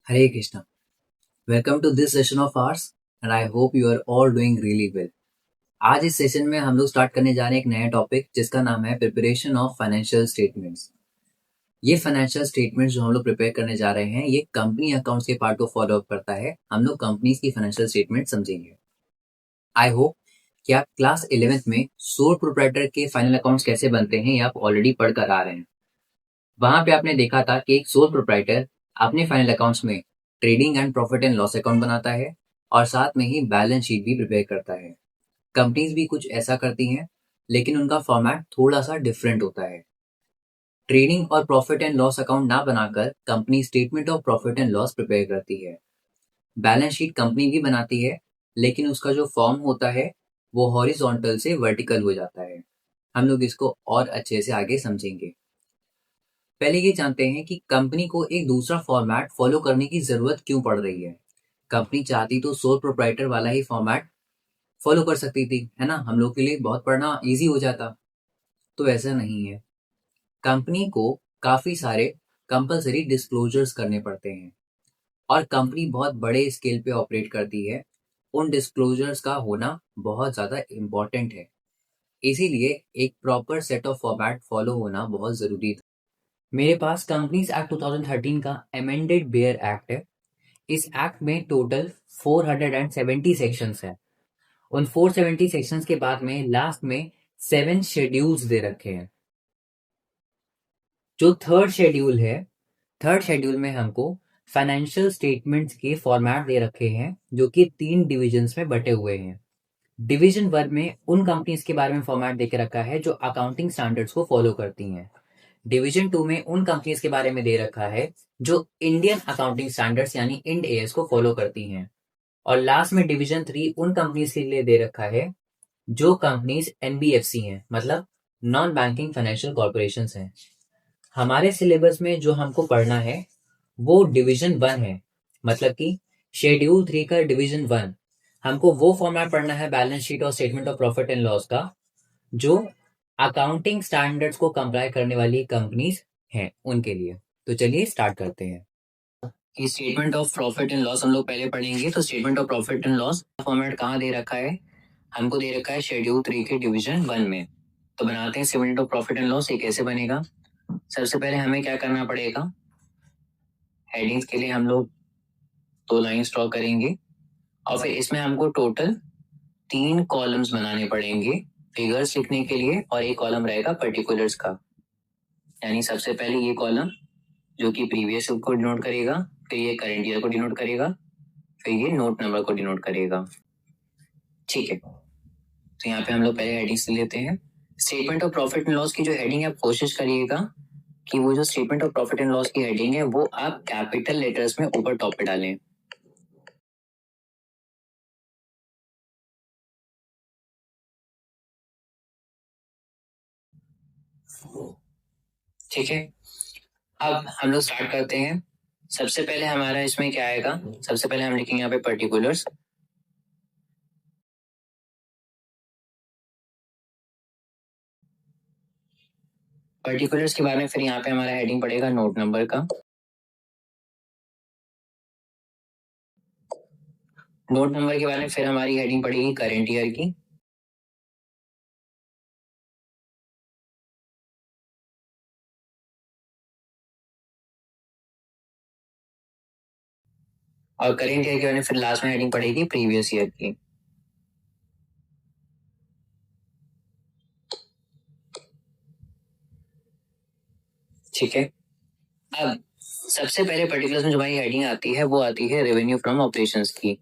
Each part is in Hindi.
Hare Krishna. Welcome to this session of ours and I hope you are all doing really well. आज इस सेशन में हम लोग स्टार्ट करने जा रहे हैं एक नया टॉपिक जिसका नाम है प्रिपरेशन ऑफ फाइनेंशियल स्टेटमेंट्स। ये फाइनेंशियल स्टेटमेंट्स जो हम लोग प्रिपेयर करने जा रहे हैं ये कंपनी अकाउंट्स के पार्ट को फॉलो अप करता है। हम लोग कंपनीज की फाइनेंशियल स्टेटमेंट समझेंगे। आई होप कि आप क्लास 11th में सोल प्रोप्राइटर के फाइनल अकाउंट्स कैसे बनते हैं ये आप ऑलरेडी पढ़कर आ रहे हैं। वहां पे आपने देखा था कि एक सोल प्रोप्राइटर अपने फाइनल अकाउंट्स में trading and profit and loss account बनाता है और साथ में ही बैलेंस शीट भी प्रिपेयर करता है। कंपनीज भी कुछ ऐसा करती हैं लेकिन उनका फॉर्मेट थोड़ा सा डिफरेंट होता है। ट्रेडिंग और प्रॉफिट एंड लॉस अकाउंट ना बनाकर company statement of profit and loss prepare करती है। बैलेंस शीट कंपनी भी बनाती है लेकिन उसका जो फॉर्म होता है वो हॉरिजॉन्टल से वर्टिकल हो जाता है। हम लोग इसको और अच्छे से आगे समझेंगे। पहले ये जानते हैं कि कंपनी को एक दूसरा फॉर्मेट फॉलो करने की जरूरत क्यों पड़ रही है। कंपनी चाहती तो सोल प्रोप्राइटर वाला ही फॉर्मेट फॉलो कर सकती थी, है ना, हम लोग के लिए बहुत पढ़ना इजी हो जाता। तो ऐसा नहीं है। कंपनी को काफी सारे कंपलसरी डिस्क्लोजर्स करने पड़ते हैं और कंपनी बहुत बड़े स्केल पे ऑपरेट करती है। उन डिस्क्लोजर्स का होना बहुत ज्यादा इम्पोर्टेंट है। इसीलिए एक proper set of format follow होना बहुत जरूरी था। मेरे पास कंपनीज एक्ट 2013 का अमेंडेड बेयर एक्ट है। इस एक्ट में टोटल 470 सेक्शंस हैं। उन 470 सेक्शंस के बाद में लास्ट में 7 शेड्यूल्स दे रखे हैं। जो थर्ड शेड्यूल में हमको फाइनेंशियल स्टेटमेंट्स के फॉर्मेट दे रखे हैं जो कि 3 डिविजन्स में बटे हुए हैं। डिवीजन 1 में उन कंपनीज के बारे में फॉर्मेट दे के रखा है जो अकाउंटिंग स्टैंडर्ड्स को फॉलो करती हैं। डिवीजन 2 में उन कंपनीज के बारे में दे रखा है जो इंडियन अकाउंटिंग स्टैंडर्ड्स यानी इंड एएस को फॉलो करती हैं। और लास्ट में डिवीजन 3 उन कंपनीज के लिए दे रखा है जो कंपनीज एनबीएफसी हैं, मतलब नॉन बैंकिंग फाइनेंशियल कॉर्पोरेशन हैं। हमारे सिलेबस में जो हमको पढ़ना है वो डिवीजन 1 है, मतलब कि शेड्यूल 3 का डिवीजन 1। हमको वो फॉर्मेट पढ़ना है बैलेंस शीट और statement of profit and loss का जो अकाउंटिंग स्टैंडर्ड्स को कंप्लाई करने वाली कंपनीज हैं उनके लिए। तो चलिए स्टार्ट करते हैं कि statement of profit and loss हम लोग पहले पढ़ेंगे। तो statement of profit and loss format कहाँ दे रखा है? हमको दे रखा है शेड्यूल 3 के डिवीजन 1 में। तो बनाते हैं statement of profit and loss. ये कैसे बनेगा? सबसे पहले हमें क्या करना पड़ेगा? हेडिंग्स के लिए हम लोग 2 लाइन्स ड्रॉ करेंगे और फिर इसमें हमको टोटल 3 कॉलम्स बनाने पड़ेंगे फिगर्स लिखने के लिए और एक कॉलम रहेगा पर्टिकुलर्स का। यानी सबसे पहले ये कॉलम जो कि प्रीवियस को डिनोट करेगा, फिर ये करंट ईयर को डिनोट करेगा, फिर ये नोट नंबर को डिनोट करेगा। ठीक है, तो यहाँ पे हम लोग पहले हेडिंग्स लेते हैं। Statement of profit and loss की जो हेडिंग है आप कोशिश करिएगा कि वो जो statement of profit and loss की हेडिंग है वो आप कैपिटल लेटर्स में ऊपर टॉप पे डालें। ठीक है, अब हम लोग स्टार्ट करते हैं। सबसे पहले हमारा इसमें क्या आएगा? सबसे पहले हम लिखेंगे यहाँ पे पर्टिकुलर्स। पर्टिकुलर्स के बारे में फिर यहाँ पे हमारा हेडिंग पड़ेगा नोट नंबर का। नोट नंबर के बारे में फिर हमारी हेडिंग पड़ेगी करेंट ईयर की। और करेंट ईयर के बारे में फिर लास्ट में हेडिंग पड़ेगी प्रीवियस ईयर की। ठीक है, अब सबसे पहले पर्टिकुलर्स में जो हमारी हेडिंग आती है वो आती है रेवेन्यू फ्रॉम ऑपरेशंस की।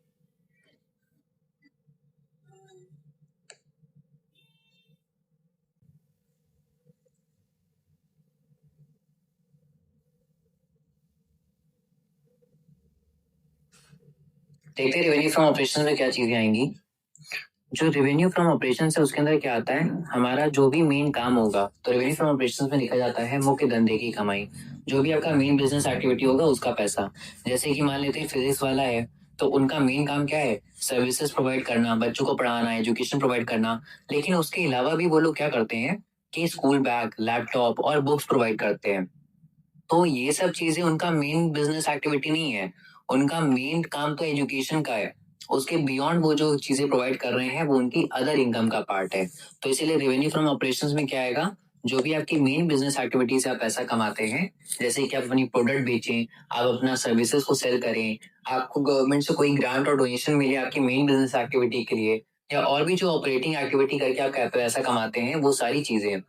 देखते हैं रेवेन्यू फ्रॉम ऑपरेशंस में क्या चीजें आएंगी। जो रेवेन्यू फ्रॉम ऑपरेशन है उसके अंदर क्या आता है? हमारा जो भी मेन काम होगा, तो रेवेन्यू फ्रॉम ऑपरेशन में लिखा जाता है मुख्य धंधे की कमाई, जो भी आपका मेन बिजनेस एक्टिविटी होगा उसका पैसा। जैसे कि मान लेते हैं फिजिक्स वाला है तो उनका मेन काम क्या है? सर्विसेज प्रोवाइड करना, बच्चों को पढ़ाना, एजुकेशन प्रोवाइड करना। लेकिन उसके अलावा भी वो लोग क्या करते हैं कि स्कूल बैग, लैपटॉप और बुक्स प्रोवाइड करते हैं। तो ये सब चीजें उनका मेन बिजनेस एक्टिविटी नहीं है। उनका मेन काम तो एजुकेशन का है, उसके बियॉन्ड वो जो चीजें प्रोवाइड कर रहे हैं वो उनकी अदर इनकम का पार्ट है। तो इसीलिए रेवेन्यू फ्रॉम ऑपरेशंस में क्या आएगा, जो भी आपकी मेन बिजनेस एक्टिविटी से आप पैसा कमाते हैं, जैसे कि आप अपनी प्रोडक्ट बेचें, आप अपना सर्विसेज को सेल करें, आपको गवर्नमेंट से कोई ग्रांट और डोनेशन मिले आपकी मेन बिजनेस एक्टिविटी के लिए, या और भी जो ऑपरेटिंग एक्टिविटी करके आप पैसा कमाते हैं, वो सारी चीजें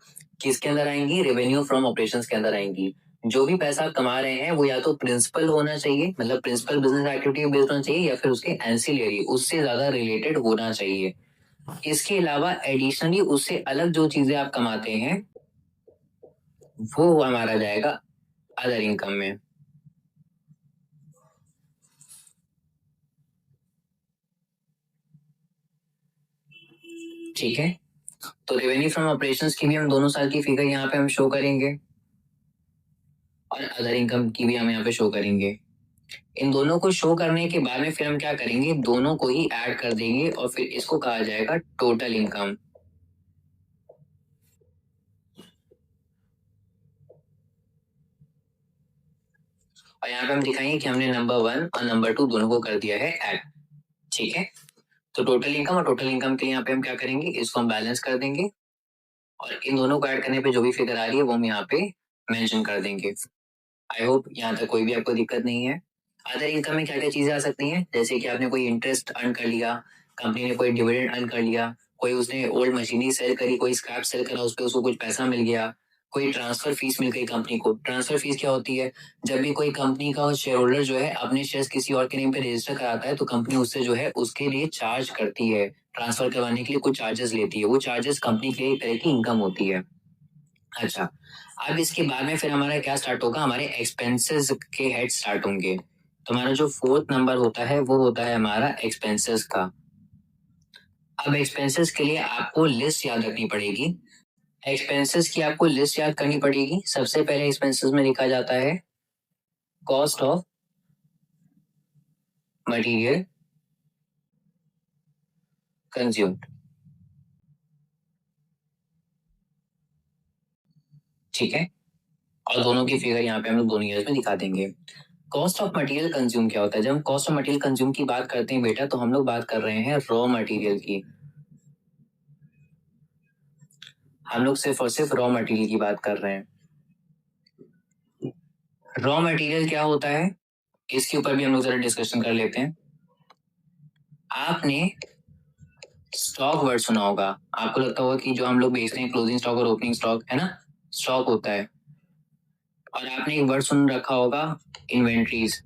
किसके अंदर आएंगी, रेवेन्यू फ्रॉम ऑपरेशंस के अंदर आएंगी। जो भी पैसा आप कमा रहे हैं वो या तो प्रिंसिपल होना चाहिए, मतलब प्रिंसिपल बिजनेस एक्टिविटी बेस्ड होना चाहिए, या फिर उसके एंसिलरी उससे ज्यादा रिलेटेड होना चाहिए। इसके अलावा एडिशनली उससे अलग जो चीजें आप कमाते हैं वो हमारा जाएगा अदर इनकम में। ठीक है, तो रेवेन्यू फ्रॉम ऑपरेशंस की भी हम दोनों साल की फिगर यहाँ पे हम शो करेंगे और अदर इनकम की भी हम यहाँ पे शो करेंगे। इन दोनों को शो करने के बाद में फिर हम क्या करेंगे, दोनों को ही ऐड कर देंगे और फिर इसको कहा जाएगा टोटल इनकम। और यहाँ पे हम दिखाएंगे कि हमने नंबर 1 और नंबर 2 दोनों को कर दिया है ऐड। ठीक है, तो टोटल इनकम और टोटल इनकम के यहाँ पे हम क्या करेंगे, इसको हम बैलेंस कर देंगे और इन दोनों को ऐड करने पे जो भी फिगर आ रही है वो हम यहाँ पे मेंशन कर देंगे। आई होप यहाँ तक कोई भी आपको दिक्कत नहीं है। अदर इनकम में क्या क्या चीजें आ सकती हैं, जैसे कि आपने कोई इंटरेस्ट अर्न कर लिया, कंपनी ने कोई डिविडेंड अर्न कर लिया, कोई उसने ओल्ड मशीनरी सेल करी, कोई स्क्रैप सेल करा, उस पर उसको कुछ पैसा मिल गया, कोई ट्रांसफर फीस मिल गई कंपनी को। ट्रांसफर फीस क्या होती है, जब भी कोई कंपनी का शेयर होल्डर जो है अपने शेयर्स किसी और के नेम पे रजिस्टर कराता है तो कंपनी उससे जो है उसके लिए चार्ज करती है, ट्रांसफर करवाने के लिए कुछ चार्जेस लेती है, वो चार्जेस कंपनी के लिए एक तरह की इनकम होती है। अच्छा, अब इसके बाद में फिर हमारा क्या स्टार्ट होगा, हमारे एक्सपेंसेस के हेड स्टार्ट होंगे। तो हमारा जो 4th नंबर होता है वो होता है हमारा एक्सपेंसेस का। अब एक्सपेंसेस के लिए आपको लिस्ट याद रखनी पड़ेगी। एक्सपेंसेस की आपको लिस्ट याद करनी पड़ेगी। सबसे पहले एक्सपेंसेस में लिखा जाता है कॉस्ट ऑफ मटेरियल कंज्यूम्ड। ठीक है, और दोनों की फिगर यहाँ पे हम लोग दोनों ईयर्स में दिखा देंगे। कॉस्ट ऑफ मटेरियल कंज्यूम क्या होता है, जब हम कॉस्ट ऑफ मटेरियल कंज्यूम की बात करते हैं बेटा, तो हम लोग बात कर रहे हैं रॉ मटेरियल की। हम लोग सिर्फ और सिर्फ रॉ मटेरियल की बात कर रहे हैं। रॉ मटेरियल क्या होता है, इसके ऊपर भी हम लोग जरा डिस्कशन कर लेते हैं। आपने स्टॉक वर्ड सुना होगा, आपको लगता होगा कि जो हम लोग बेचते हैं क्लोजिंग स्टॉक और ओपनिंग स्टॉक है ना, स्टॉक होता है। और आपने एक वर्ड सुन रखा होगा इन्वेंट्रीज।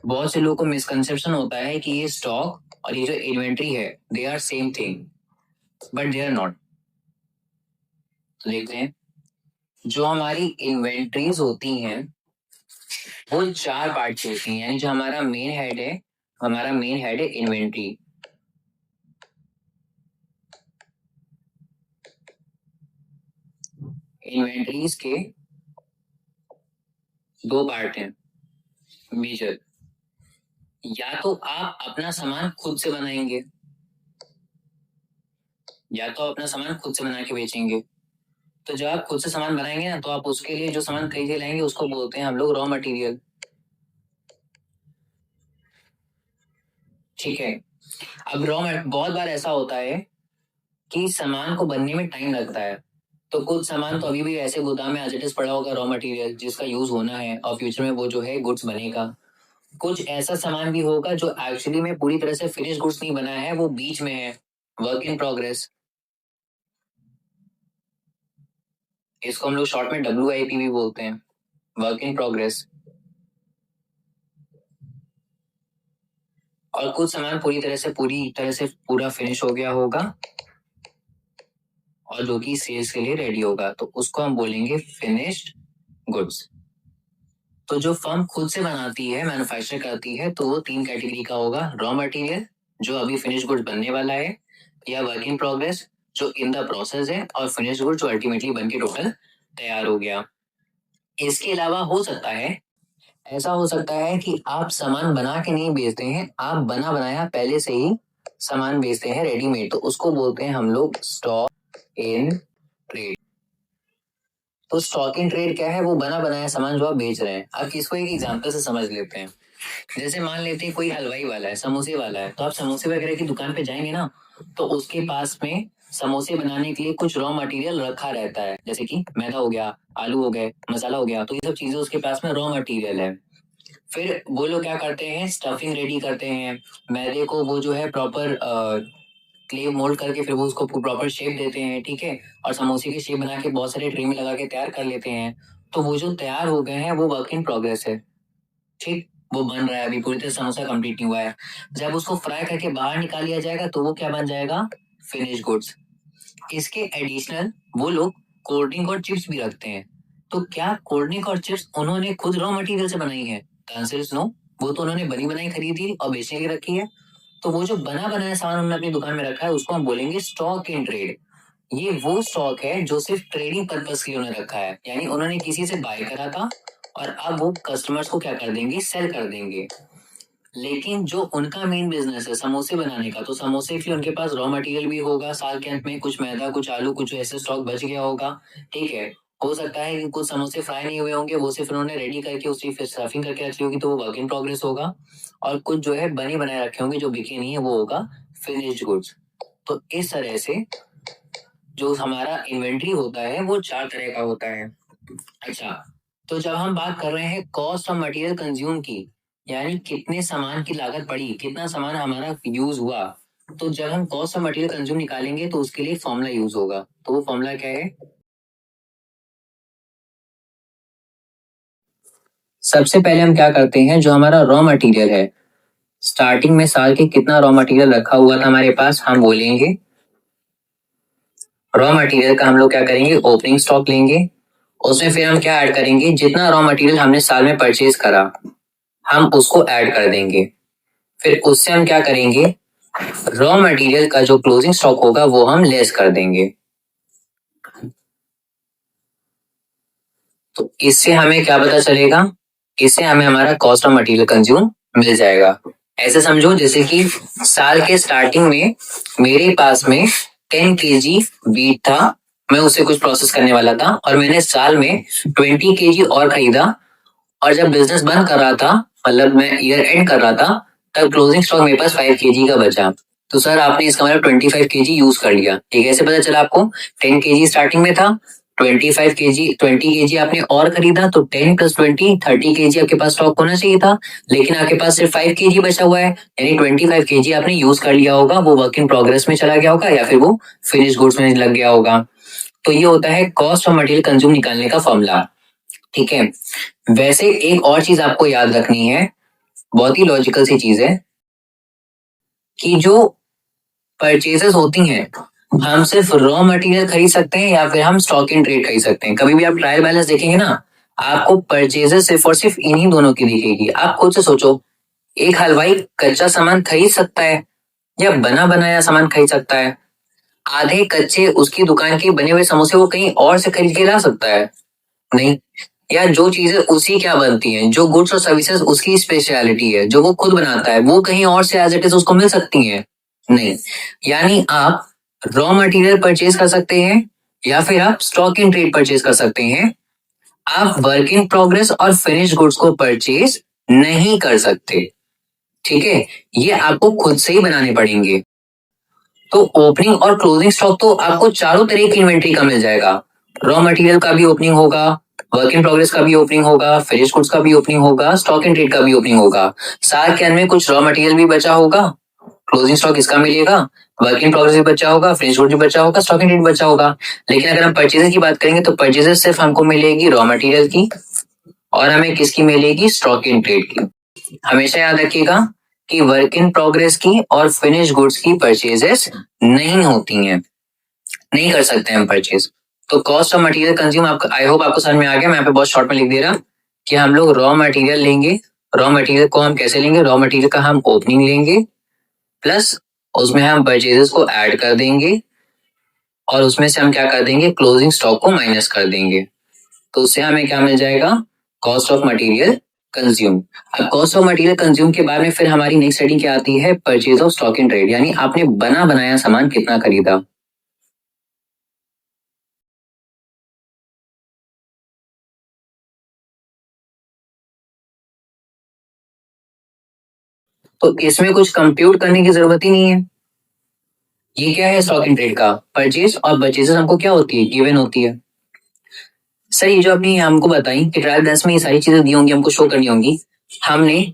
बहुत से लोगों को मिसकंसेप्शन होता है कि ये स्टॉक और ये जो इन्वेंट्री है they are same thing, but they are not. तो देखते हैं, जो हमारी इन्वेंट्रीज होती हैं वो 4 पार्ट की होती हैं, यानी जो हमारा मेन हेड है, हमारा मेन हेड है इन्वेंट्री। इन्वेंट्रीज के 2 पार्ट हैं मेजर। या तो आप अपना सामान खुद से बनाएंगे, या तो अपना सामान खुद से बना के बेचेंगे। तो जब आप खुद से सामान बनाएंगे ना, तो आप उसके लिए जो सामान खरीद के लाएंगे उसको बोलते हैं हम लोग रॉ मटेरियल। ठीक है, अब बहुत बार ऐसा होता है कि सामान को बनने में टाइम लगता है, तो कुछ सामान तो अभी भी ऐसे गोदाम में एज इट इज पड़ा होगा रॉ मटेरियल जिसका यूज होना है और फ्यूचर में वो जो है गुड्स बनेगा। कुछ ऐसा सामान भी होगा जो एक्चुअली में पूरी तरह से फिनिश गुड्स नहीं बना है, वो बीच में है, वर्क इन प्रोग्रेस। इसको हम लोग शॉर्ट में WIP भी बोलते हैं, वर्क इन प्रोग्रेस। और कुछ सामान पूरी तरह से पूरा फिनिश हो गया होगा और जो कि सेल्स के लिए रेडी होगा, तो उसको हम बोलेंगे फिनिश्ड गुड्स। तो जो फर्म खुद से बनाती है, मैन्युफैक्चर करती है, तो वो 3 कैटेगरी का होगा, रॉ मटेरियल जो अभी फिनिश गुड्स बनने वाला है, या वर्क इन प्रोग्रेस जो इन द प्रोसेस है, और फिनिश गुड्स जो अल्टीमेटली बन के टोटल तैयार हो गया। इसके अलावा हो सकता है, ऐसा हो सकता है कि आप सामान बना के नहीं बेचते हैं, आप बना बनाया पहले से ही सामान बेचते हैं रेडीमेड, तो उसको बोलते हैं हम लोग स्टॉक इन ट्रेड। तो स्टॉक इन ट्रेड क्या है? वो बना बनाया सामान जो आप बेच रहे हैं। अब इसको एक एग्जांपल से समझ लेते हैं। जैसे मान लेते हैं कोई हलवाई वाला है, समोसे वाला है, तो आप समोसे वगैरह की दुकान पे जाएंगे ना, तो उसके पास में समोसे बनाने के लिए कुछ रॉ मटेरियल रखा रहता है, जैसे कि मैदा हो गया, आलू हो गए, मसाला हो गया, तो ये सब चीजें उसके पास में रॉ मटेरियल है। फिर वो लोग क्या करते हैं, स्टफिंग रेडी करते हैं। मैदे को वो जो है प्रॉपर क्ले मोल्ड करके फिर वो उसको प्रॉपर शेप देते हैं, ठीक है। और समोसे की शेप बना के बहुत सारे ट्रे में लगा के तैयार कर लेते हैं। तो वो जो तैयार हो गए हैं वो वर्क इन प्रोग्रेस है, ठीक। वो बन रहा है, अभी पूरी तरह समोसा कंप्लीट नहीं हुआ है। जब उसको फ्राई करके बाहर निकाल लिया जाएगा तो वो क्या बन जाएगा? Finish goods. इसके एडिशनल वो लोग कोल्ड ड्रिंक और चिप्स भी रखते हैं। तो क्या कोल्ड ड्रिंक और चिप्स उन्होंने खुद रॉ मटेरियल से बनाई है? Answer is no. वो तो उन्होंने बनी बनाई खरीदी और बेचने के लिए रखी है। तो वो जो बना बनाया सामान उन्होंने अपनी दुकान में रखा है उसको हम बोलेंगे स्टॉक इन ट्रेड। ये वो स्टॉक है जो सिर्फ ट्रेडिंग पर्पस के लिए उन्होंने रखा है, यानी उन्होंने किसी से बाय करा था और अब वो कस्टमर्स को क्या कर देंगे? सेल कर देंगे। लेकिन जो उनका मेन बिजनेस है समोसे बनाने का, तो समोसे के लिए उनके पास रॉ मटेरियल भी होगा, साल के अंत में कुछ मैदा, कुछ आलू, कुछ ऐसे स्टॉक बच गया होगा, ठीक है। हो सकता है कि कुछ समोसे फ्राई नहीं हुए होंगे, वो सिर्फ उन्होंने रेडी करके उसकी फिर स्टफिंग करके रखी होगी, तो वो वर्क इन प्रोग्रेस होगा। और कुछ जो है बनी बनाए रखे होंगे जो बिके नहीं है, वो होगा फिनिश्ड गुड्स। तो इस तरह से जो हमारा इन्वेंट्री होता है वो चार तरह का होता है। अच्छा, तो जब हम बात कर रहे हैं कॉस्ट ऑफ मटेरियल कंज्यूम की, यानी कितने सामान की लागत पड़ी, कितना सामान हमारा यूज हुआ, तो जब हम कॉस्ट ऑफ मटेरियल कंज्यूम निकालेंगे तो उसके लिए फॉर्मूला यूज होगा। तो वो फॉर्मूला क्या है? सबसे पहले हम क्या करते हैं, जो हमारा रॉ मटेरियल है, स्टार्टिंग में साल के कितना रॉ मटेरियल रखा हुआ था हमारे पास, हम बोलेंगे रॉ मटेरियल का हम लोग क्या करेंगे, ओपनिंग स्टॉक लेंगे। उसमें फिर हम क्या ऐड करेंगे, जितना रॉ मटेरियल हमने साल में परचेज करा हम उसको ऐड कर देंगे। फिर उससे हम क्या करेंगे, रॉ मटेरियल का जो क्लोजिंग स्टॉक होगा वो हम लेस कर देंगे। तो इससे हमें क्या पता चलेगा, इससे हमें हमारा कॉस्ट ऑफ मटेरियल कंज्यूम मिल जाएगा। ऐसे समझो जैसे कि साल के स्टार्टिंग में मेरे पास में 10 kg बीट था, मैं उसे कुछ प्रोसेस करने वाला था और मैंने साल में 20 kg और खरीदा। और जब बिजनेस बंद कर रहा था, मतलब मैं ईयर एंड कर रहा था, तब क्लोजिंग स्टॉक मेरे पास 5 kg का बचा। तो सर आपने इसका मतलब 25 kg यूज कर लिया, ठीक है। ऐसे पता चला आपको 10 kg स्टार्टिंग में था, 25 kg 20 kg आपने और खरीदा, तो 10 + 20 30 kg आपके पास स्टॉक होना चाहिए था। लेकिन आपके पास सिर्फ 5 kg बचा हुआ है, यानी 25 kg आपने यूज कर लिया होगा, वो वर्क इन प्रोग्रेस में चला गया होगा या फिर वो फिनिश गुड्स में लग गया होगा। तो ये होता है कॉस्ट ऑफ मटेरियल कंज्यूम निकालने का फॉर्मूला, ठीक है। वैसे एक और चीज आपको याद रखनी है, बहुत ही लॉजिकल सी चीज है, कि जो परचेजेस होती हैं, हम सिर्फ रॉ मटेरियल खरीद सकते हैं या फिर हम स्टॉक इन ट्रेड खरीद सकते हैं। कभी भी आप ट्रायल बैलेंस देखेंगे ना, आपको परचेजेस सिर्फ और सिर्फ इन्हीं दोनों की दिखेगी। आप खुद से सोचो, एक हलवाई कच्चा सामान खरीद सकता है या बना बनाया सामान खरीद सकता है? आधे कच्चे उसकी दुकान के बने हुए समोसे वो कहीं और से खरीद के ला सकता है? नहीं। या जो चीजें उसी क्या बनती हैं, जो गुड्स और सर्विसेज उसकी स्पेशलिटी है, जो वो खुद बनाता है, वो कहीं और से एज इट इज उसको मिल सकती हैं? नहीं। यानी आप रॉ मटेरियल परचेज कर सकते हैं या फिर आप स्टॉक इन ट्रेड परचेज कर सकते हैं। आप वर्क इन प्रोग्रेस और फिनिश गुड्स को परचेज नहीं कर सकते, ठीक है। ये आपको खुद से ही बनाने पड़ेंगे। तो ओपनिंग और क्लोजिंग स्टॉक तो आपको चारों तरह की इन्वेंट्री का मिल जाएगा। रॉ मटेरियल का भी ओपनिंग होगा, वर्क इन प्रोग्रेस का भी ओपनिंग होगा, फिनिश गुड्स का भी ओपनिंग होगा, स्टॉक इन ट्रेड का भी ओपनिंग होगा। साल के अंत में कुछ रॉ मटेरियल भी बचा होगा, क्लोजिंग स्टॉक इसका मिलेगा, वर्क इन प्रोग्रेस भी बचा होगा, फिनिश गुड भी बचा होगा, स्टॉक इन ट्रेड बचा होगा। लेकिन अगर हम परचेजेस की बात करेंगे तो परचेजेस सिर्फ हमको मिलेगी रॉ मटेरियल की, और हमें किसकी मिलेगी? स्टॉक इन ट्रेड की। हमेशा याद रखिएगा कि वर्क इन प्रोग्रेस की और फिनिश गुड्स की परचेजेस नहीं होती हैं, नहीं कर सकते हम परचेज। तो कॉस्ट ऑफ मटेरियल कंज्यूम, आपको आई होप आपको समझ में आ गया। मैं यहाँ पे बहुत शॉर्ट में लिख दे रहा कि हम लोग रॉ मटेरियल लेंगे। रॉ मटेरियल को हम कैसे लेंगे? रॉ मटेरियल का हम ओपनिंग लेंगे, प्लस उसमें हम परचेजेस को ऐड कर देंगे, और उसमें से हम क्या कर देंगे? क्लोजिंग स्टॉक को माइनस कर देंगे। तो उससे हमें क्या मिल जाएगा? Cost of material consume. अब कॉस्ट ऑफ मटेरियल कंज्यूम के बाद में फिर हमारी नेक्स्ट हेडिंग क्या आती है? Purchase of stock in trade, यानी आपने बना बनाया सामान कितना खरीदा। तो इसमें कुछ कंप्यूट करने की जरूरत ही नहीं है। ये क्या है, स्टॉक इन ट्रेड का परचेज और परचेजेस हमको क्या होती है, गिवन होती है। सर ये जो आपने हमको बताई कि ट्रायल बैलेंस में ये सारी चीजें दी होंगी, हमको शो करनी होंगी। हमने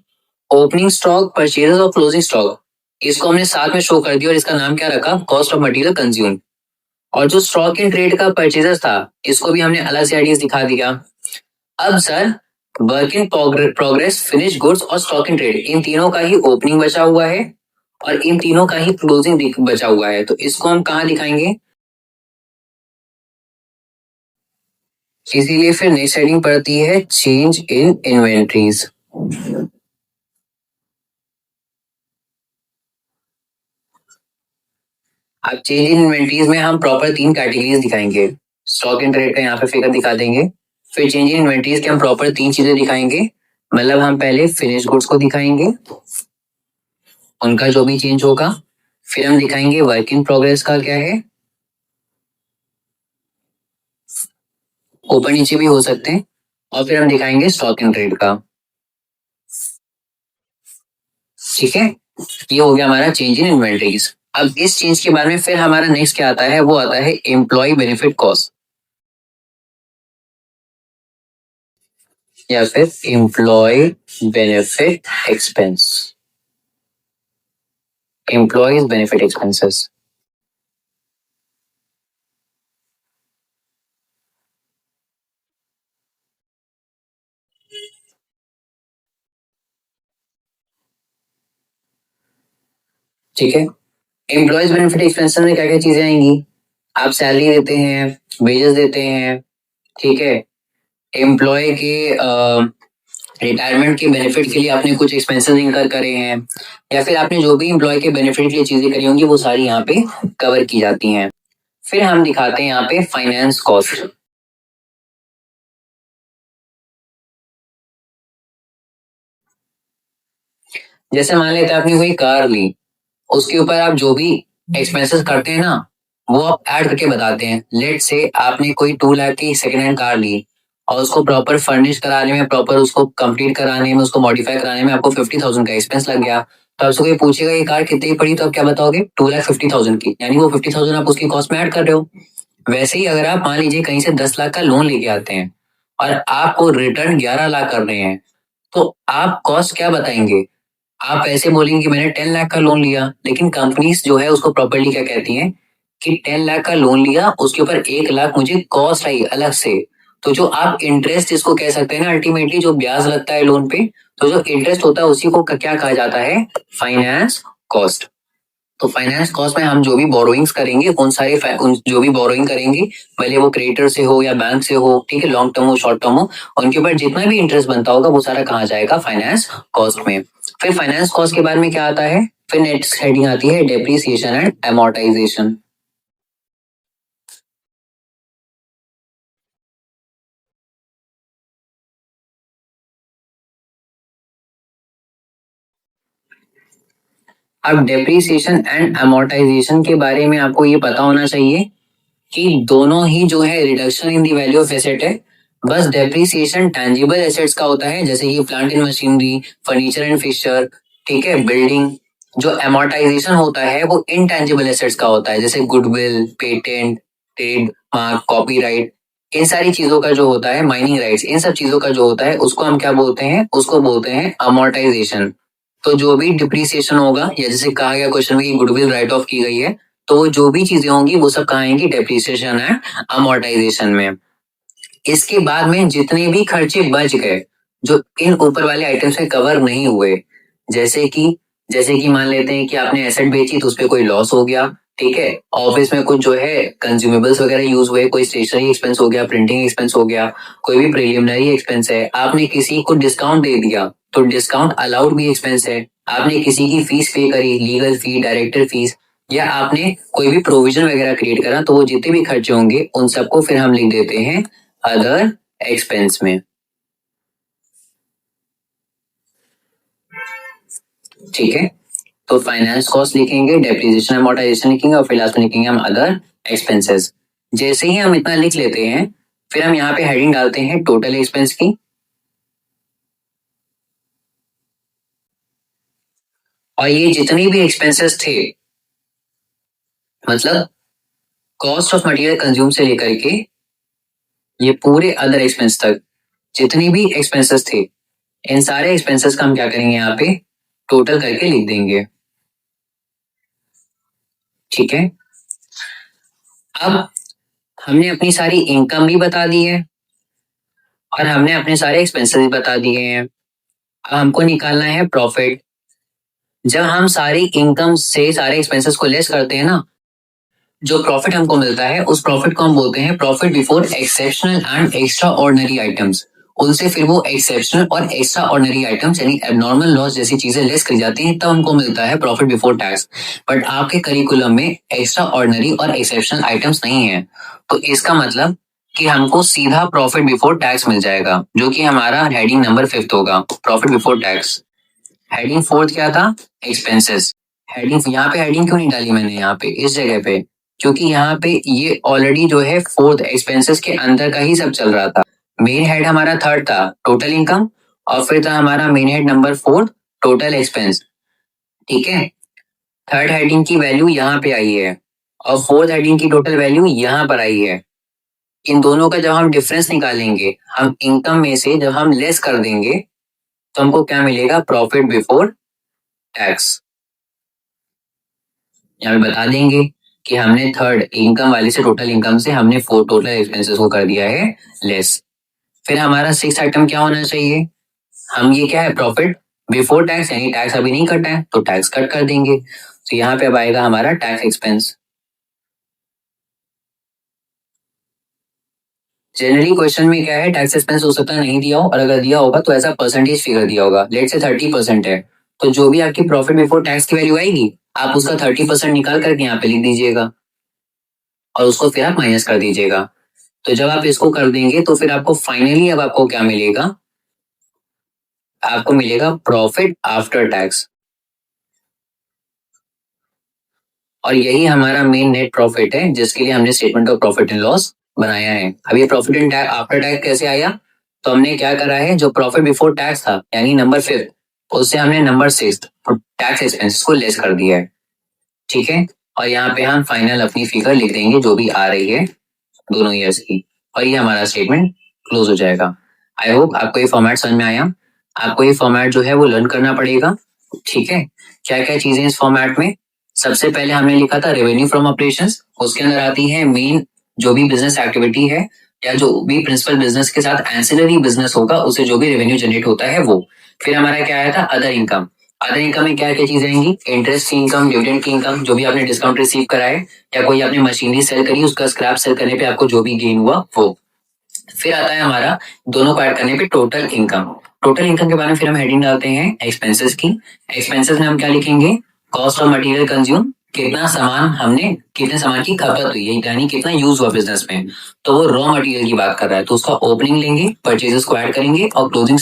ओपनिंग स्टॉक, परचेजेस और क्लोजिंग स्टॉक, इसको हमने साथ में शो कर दिया और इसका नाम क्या रखा, कॉस्ट ऑफ मटेरियल कंज्यूम। और जो स्टॉक इन ट्रेड का परचेजेस था, इसको भी हमने अलग से आइडियाज दिखा दिया। अब sir work in progress, finish goods और स्टॉक इन ट्रेड, इन तीनों का ही ओपनिंग बचा हुआ है और इन तीनों का ही क्लोजिंग बचा हुआ है। तो इसको हम कहाँ दिखाएंगे, इसीलिए फिर नेक्स्ट हेडिंग पड़ती है चेंज इन इन्वेंट्रीज। अब चेंज इन इन्वेंट्रीज में हम प्रॉपर 3 कैटेगरीज दिखाएंगे। स्टॉक इन ट्रेड का यहाँ पे फिगर दिखा देंगे, फिर चेंज इन इन्वेंट्रीज के हम प्रॉपर 3 चीजें दिखाएंगे। मतलब हम पहले फिनिश गुड्स को दिखाएंगे, उनका जो भी चेंज होगा, फिर हम दिखाएंगे वर्क इन प्रोग्रेस का क्या है, ऊपर नीचे भी हो सकते हैं, और फिर हम दिखाएंगे स्टॉक इन ट्रेड का। ठीक है, ये हो गया हमारा चेंज इन इन्वेंट्रीज। अब इस चेंज के बारे में फिर हमारा नेक्स्ट क्या आता है, वो आता है एम्प्लॉय बेनिफिट कॉस्ट या फिर employ benefit expense, employees benefit expenses. ठीक है, एम्प्लॉयज बेनिफिट एक्सपेंसेस में क्या क्या चीजें आएंगी, आप सैलरी देते हैं, वेजेस देते हैं, ठीक है, एम्प्लॉय के रिटायरमेंट के बेनिफिट के लिए आपने कुछ एक्सपेंसेस इनकर करे हैं, या फिर आपने जो भी एम्प्लॉय के बेनिफिट के लिए चीजें करी होंगी वो सारी यहाँ पे कवर की जाती हैं। फिर हम दिखाते हैं यहाँ पे फाइनेंस कॉस्ट। जैसे मान लेते हैं आपने कोई कार ली, उसके ऊपर आप जो भी एक्सपेंसेस करते हैं ना, वो आप ऐड करके बताते हैं। लेट से आपने कोई 2 लाख की सेकेंड हैंड कार ली और उसको प्रॉपर फर्निश कराने में, प्रॉपर उसको कंप्लीट कराने में, उसको मॉडिफाई कराने में आपको 50,000 का एक्सपेंस लग गया। तो आपसे कोई पूछेगा ये कार कितनी की पड़ी, तो आप क्या बताओगे, 2,50,000 की, यानी वो 50,000 आप उसकी कॉस्ट में ऐड कर रहे हो। वैसे ही अगर आप मान लीजिए कहीं से 10 लाख का लोन लेके आते हैं और आपको रिटर्न 11 लाख कर रहे हैं, तो आप कॉस्ट क्या बताएंगे, आप ऐसे बोलेंगे कि मैंने 10 लाख का लोन लिया, लेकिन कंपनीज जो है उसको प्रॉपर्ली क्या कहती हैं कि 10 लाख का लोन लिया, उसके ऊपर 1 लाख मुझे कॉस्ट आई अलग से। तो जो आप इंटरेस्ट इसको कह सकते हैं ना, अल्टीमेटली जो ब्याज लगता है लोन पे, तो जो इंटरेस्ट होता है उसी को क्या कहा जाता है, फाइनेंस कॉस्ट। तो फाइनेंस कॉस्ट में हम जो भी बोरोइंग्स करेंगे, जो भी बोरोइंग करेंगे, भले वो क्रेडिटर से हो या बैंक से हो, ठीक है, लॉन्ग टर्म हो शॉर्ट टर्म हो, उनके ऊपर जितना भी इंटरेस्ट बनता होगा वो सारा कहाँ जाएगा, फाइनेंस कॉस्ट में। फिर फाइनेंस कॉस्ट के बारे में क्या आता है, फिर नेक्स्ट हेडिंग आती है डेप्रिसिएशन एंड एमोर्टाइजेशन। अब डेप्रिसिएशन एंड एमोर्टाइजेशन के बारे में आपको ये पता होना चाहिए कि दोनों ही जो है reduction in the value of asset है। बस डेप्रिसिएशन टैंजिबल एसेट्स का होता है, जैसे कि plant and machinery, furniture and fixture, ठीक है, बिल्डिंग। जो एमोर्टाइजेशन होता है वो इनटैंजिबल एसेट्स का होता है, जैसे goodwill, patent, trade mark, copyright, इन सारी चीजों का जो होता है, माइनिंग राइट्स, इन सब चीजों का जो होता है उसको हम क्या बोलते हैं, उसको बोलते हैं अमोर्टाइजेशन। तो जो भी डिप्रिसिएशन होगा, या जैसे कहा गया क्वेश्चन में कि गुडविल राइट ऑफ की गई है, तो वो जो भी चीजें होंगी वो सब कहाँ आएंगी, डेप्रिसिएशन एंड अमोर्टाइजेशन में। इसके बाद में जितने भी खर्चे बच गए जो इन ऊपर वाले आइटम से कवर नहीं हुए, जैसे कि मान लेते हैं कि आपने एसेट बेची तो उसपे कोई लॉस हो गया, ठीक है, ऑफिस में कुछ जो है कंज्यूमेबल्स वगैरह यूज हुए, कोई स्टेशनरी एक्सपेंस हो गया, प्रिंटिंग एक्सपेंस हो गया, कोई भी प्रिलिमिनरी एक्सपेंस है, आपने किसी को डिस्काउंट दे दिया तो डिस्काउंट अलाउड भी एक्सपेंस है, आपने किसी की फीस पे करी, लीगल फी, डायरेक्टर फीस, या आपने कोई भी प्रोविजन वगैरह क्रिएट करा, तो वो जितने भी खर्चे होंगे उन सबको फिर हम लिख देते हैं अदर एक्सपेंस में। ठीक है, तो फाइनेंस कॉस्ट लिखेंगे, डेप्रिसिएशन अमोर्टाइजेशन लिखेंगे और फिर लास्ट में लिखेंगे हम अदर एक्सपेंसेस। जैसे ही हम इतना लिख लेते हैं, फिर हम यहाँ पे हेडिंग डालते हैं टोटल एक्सपेंस की। और ये जितनी भी एक्सपेंसेस थे, मतलब कॉस्ट ऑफ मटेरियल कंज्यूम से लेकर के ये पूरे अदर एक्सपेंस तक जितनी भी एक्सपेंसेस थे, इन सारे एक्सपेंसेस का हम क्या करेंगे, यहाँ पे टोटल करके लिख देंगे। ठीक है, अब हमने अपनी सारी इनकम भी बता दी है और हमने अपने सारे एक्सपेंसेस भी बता दिए हैं। अब हमको निकालना है प्रॉफिट। जब हम सारी इनकम से सारे एक्सपेंसेस को लेस करते हैं ना, जो प्रॉफिट हमको मिलता है उस प्रॉफिट को हम बोलते हैं profit before exceptional and extra ordinary items. उनसे फिर वो एक्सेप्शनल और एक्स्ट्रा ऑर्डिनरी आइटम्स यानी एबनॉर्मल लॉस जैसी चीजें लेस करी जाती हैं, तब हमको मिलता है प्रॉफिट बिफोर टैक्स। बट आपके करिकुलम में एक्स्ट्रा ऑर्डिनरी और एक्सेप्शनल आइटम्स नहीं है, तो इसका मतलब कि हमको सीधा प्रॉफिट बिफोर टैक्स मिल जाएगा, जो कि हमारा हेडिंग नंबर 5 होगा, प्रॉफिट बिफोर टैक्स। हेडिंग 4 क्या था, एक्सपेंसेस। हेडिंग यहाँ पे हेडिंग क्यों नहीं डाली मैंने यहाँ पे इस जगह पे, क्योंकि यहाँ पे ये ऑलरेडी जो है 4th एक्सपेंसेस के अंदर का ही सब चल रहा था। मेन हेड हमारा 3rd था, टोटल इनकम, और फिर था हमारा main head number 4 total expense. ठीक है, 3rd हेडिंग की वैल्यू यहाँ पे आई है और 4th हेडिंग की टोटल वैल्यू यहाँ पर आई है। इन दोनों का जब हम डिफरेंस निकालेंगे, हम इनकम में से जब हम लेस कर देंगे तो हमको क्या मिलेगा, प्रॉफिट बिफोर टैक्स। यहाँ पे बता देंगे कि हमने 3rd इनकम वाले से, टोटल इनकम से हमने 4 टोटल एक्सपेंसेस को कर दिया है लेस। फिर हमारा 6th आइटम क्या होना चाहिए, हम ये क्या है, प्रॉफिट बिफोर टैक्स, यानी टैक्स अभी नहीं कटा है तो टैक्स कट कर देंगे। तो यहाँ पे अब आएगा हमारा टैक्स एक्सपेंस। जनरली क्वेश्चन में क्या है, टैक्स एक्सपेंस हो सकता है नहीं दिया हो, और अगर दिया होगा तो ऐसा परसेंटेज फिगर दिया होगा। लेट से 30% है, तो जो भी आपकी प्रॉफिट बिफोर टैक्स की वैल्यू आएगी, आप उसका 30% निकाल करके यहाँ पे लिख दीजिएगा और उसको फिर आप माइनस कर दीजिएगा। तो जब आप इसको कर देंगे तो फिर आपको फाइनली अब आपको क्या मिलेगा, आपको मिलेगा प्रॉफिट आफ्टर टैक्स। और यही हमारा मेन नेट प्रॉफिट है, जिसके लिए हमने statement of profit and loss बनाया है। अब ये प्रॉफिट एंड आफ्टर टैक्स कैसे आया, तो हमने क्या करा है, जो प्रॉफिट बिफोर टैक्स था यानी नंबर 5, उससे हमने नंबर 6 टैक्स एक्सपेंसेस को लेस कर दिया है। ठीक है, और यहाँ पे हम फाइनल अपनी फिगर लिख देंगे जो भी आ रही है दोनों ईयर्स की, और ये हमारा स्टेटमेंट क्लोज हो जाएगा। आई होप आपको ये फॉर्मेट समझ में आया। आपको ये फॉर्मेट जो है वो लर्न करना पड़ेगा। ठीक है, क्या क्या चीजें इस फॉर्मेट में, सबसे पहले हमने लिखा था रेवेन्यू फ्रॉम ऑपरेशंस, उसके अंदर आती है मेन जो भी बिजनेस एक्टिविटी है या जो भी प्रिंसिपल बिजनेस के साथ एंसिलरी बिजनेस होगा उसे जो भी रेवेन्यू जनरेट होता है वो। फिर हमारा क्या आया था, अदर इनकम। अदर इनकम में क्या क्या चीजें आएंगी, इंटरेस्ट की इनकम, डिविडेंड की इनकम, जो भी आपने डिस्काउंट रिसीव करा है या कोई आपने मशीनरी सेल करी उसका स्क्रैप सेल करने पे आपको जो भी गेन हुआ वो। फिर आता है हमारा दोनों को ऐड करने पे टोटल इनकम। टोटल इनकम के बारे में फिर हम हेडिंग डालते हैं एक्सपेंसेस की। एक्सपेंसेस में हम क्या लिखेंगे, कॉस्ट ऑफ मटेरियल कंज्यूम, कितना सामान हमने, कितने सामान की खपत हुई है यानी कितना यूज हुआ बिजनेस में, तो वो रॉ मटेरियल की बात कर रहा है तो उसका ओपनिंग लेंगे, परचेजेस को ऐड करेंगे और क्लोजिंग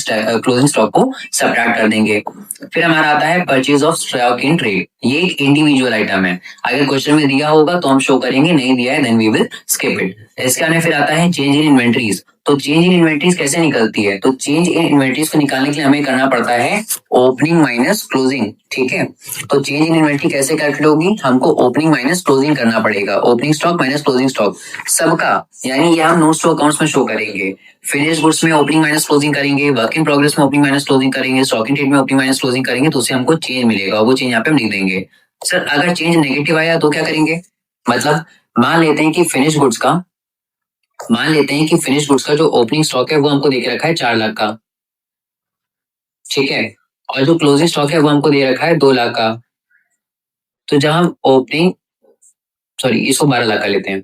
स्टॉक को सब्ट्रैक्ट कर देंगे। फिर हमारा आता है purchase of stock in trade, ये एक इंडिविजुअल आइटम है, अगर क्वेश्चन में दिया होगा तो हम शो करेंगे, नहीं दिया है then we will skip it. इसके आने फिर आता है चेंज इन इन्वेंट्रीज। तो चेंज इन इन्वेंट्रीज कैसे निकलती है, तो चेंज इन इन्वेंट्रीज को निकालने के लिए हमें करना पड़ता है ओपनिंग माइनस क्लोजिंग। ठीक है, तो चेंज इन इन्वेंट्री कैसे कैलकुलेट होगी, हमको ओपनिंग माइनस क्लोजिंग करना पड़ेगा, opening stock minus closing stock सबका, यानी ये हम नोट्स टू अकाउंट्स में शो करेंगे। फिनिश गुड्स में ओपनिंग माइनस क्लोजिंग करेंगे, वर्क इन प्रोग्रेस में ओपनिंग माइनस क्लोजिंग करेंगे, स्टॉक इन ट्रेड में ओपनिंग माइनस क्लोजिंग करेंगे, तो उससे हमको चेंज मिलेगा, वो चेंज यहाँ पे हम लिख देंगे। सर अगर चेंज नेगेटिव आया तो क्या करेंगे, मतलब मान लेते हैं कि फिनिश गुड्स का, मान लेते हैं कि फिनिश गुड्स का जो ओपनिंग स्टॉक है वो हमको दे के रखा है 4 लाख का। ठीक है, और जो क्लोजिंग स्टॉक है वो हमको दे रखा है 2 लाख का। तो जब हम ओपनिंग, सॉरी इसको 12 लाख का लेते हैं,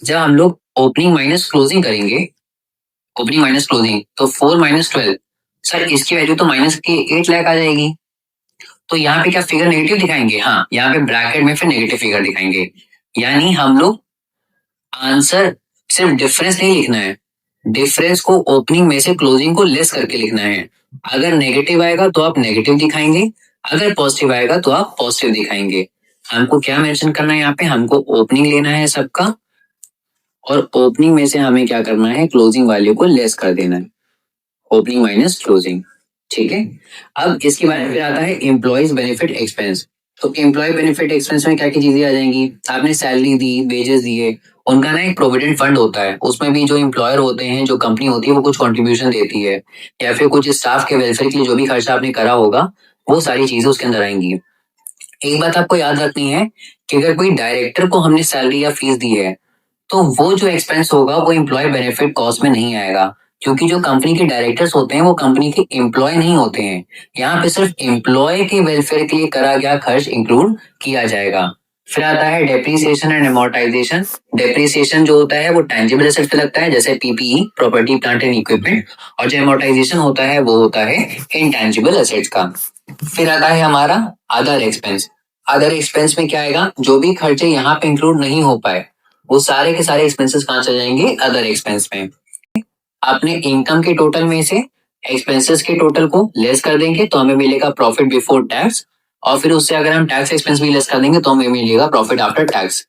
जब हम लोग ओपनिंग माइनस क्लोजिंग करेंगे, ओपनिंग माइनस क्लोजिंग, तो 4 माइनस 12, सर इसकी वैल्यू तो माइनस के 8 लाख आ जाएगी। तो यहाँ पे क्या फिगर नेगेटिव दिखाएंगे, हाँ यहाँ पे ब्रैकेट में फिर नेगेटिव फिगर दिखाएंगे, यानी हम लोग आंसर सिर्फ डिफरेंस नहीं लिखना है, डिफरेंस को ओपनिंग में से क्लोजिंग को लेस करके लिखना है। अगर नेगेटिव आएगा तो आप नेगेटिव दिखाएंगे, अगर पॉजिटिव आएगा तो आप पॉजिटिव दिखाएंगे। हमको क्या मेंशन करना है, यहाँ पे हमको ओपनिंग लेना है सबका, और ओपनिंग में से हमें क्या करना है, क्लोजिंग वैल्यू को लेस कर देना है, ओपनिंग माइनस क्लोजिंग। ठीक है। अब इसके बाद फिर आता है एम्प्लॉयज बेनिफिट एक्सपेंस। तो एम्प्लॉय बेनिफिट एक्सपेंस में क्या क्या चीजें आ जाएंगी? आपने सैलरी दी, वेजेस दिए, उनका ना एक प्रोविडेंट फंड होता है, उसमें भी जो एम्प्लॉयर होते हैं, जो कंपनी होती है, वो कुछ कंट्रीब्यूशन देती है, या फिर कुछ स्टाफ के वेलफेयर के लिए जो भी खर्चा आपने करा होगा, वो सारी चीजें उसके अंदर आएंगी। एक बात आपको याद रखनी है कि अगर कोई डायरेक्टर को हमने सैलरी या फीस दी है, तो वो जो एक्सपेंस होगा वो एम्प्लॉय बेनिफिट कॉस्ट में नहीं आएगा, क्योंकि जो कंपनी के डायरेक्टर्स होते हैं वो कंपनी के एम्प्लॉय नहीं होते हैं। यहाँ पे सिर्फ एम्प्लॉय के वेलफेयर के लिए करा गया खर्च इंक्लूड किया जाएगा। फिर आता है डेप्रिसिएशन एंड अमोर्टाइजेशन। डेप्रिसिएशन जो होता है वो टेंजिबल एसेट पे लगता है, जैसे PPE, property plant and equipment, और जो अमोर्टाइजेशन होता है वो होता है इनटेंजिबल एसेट्स का। फिर आता है हमारा अदर एक्सपेंस। अदर एक्सपेंस में क्या आएगा? जो भी खर्चे यहाँ पे इंक्लूड नहीं हो पाए, वो सारे के सारे एक्सपेंसेस कहाँ चले जाएंगे? अदर एक्सपेंस में। आपने इनकम के टोटल में से एक्सपेंसेस के टोटल को लेस कर देंगे तो हमें मिलेगा प्रॉफिट बिफोर टैक्स, और फिर उससे अगर हम टैक्स एक्सपेंस भी लेस कर देंगे तो हमें मिलेगा प्रॉफिट आफ्टर टैक्स।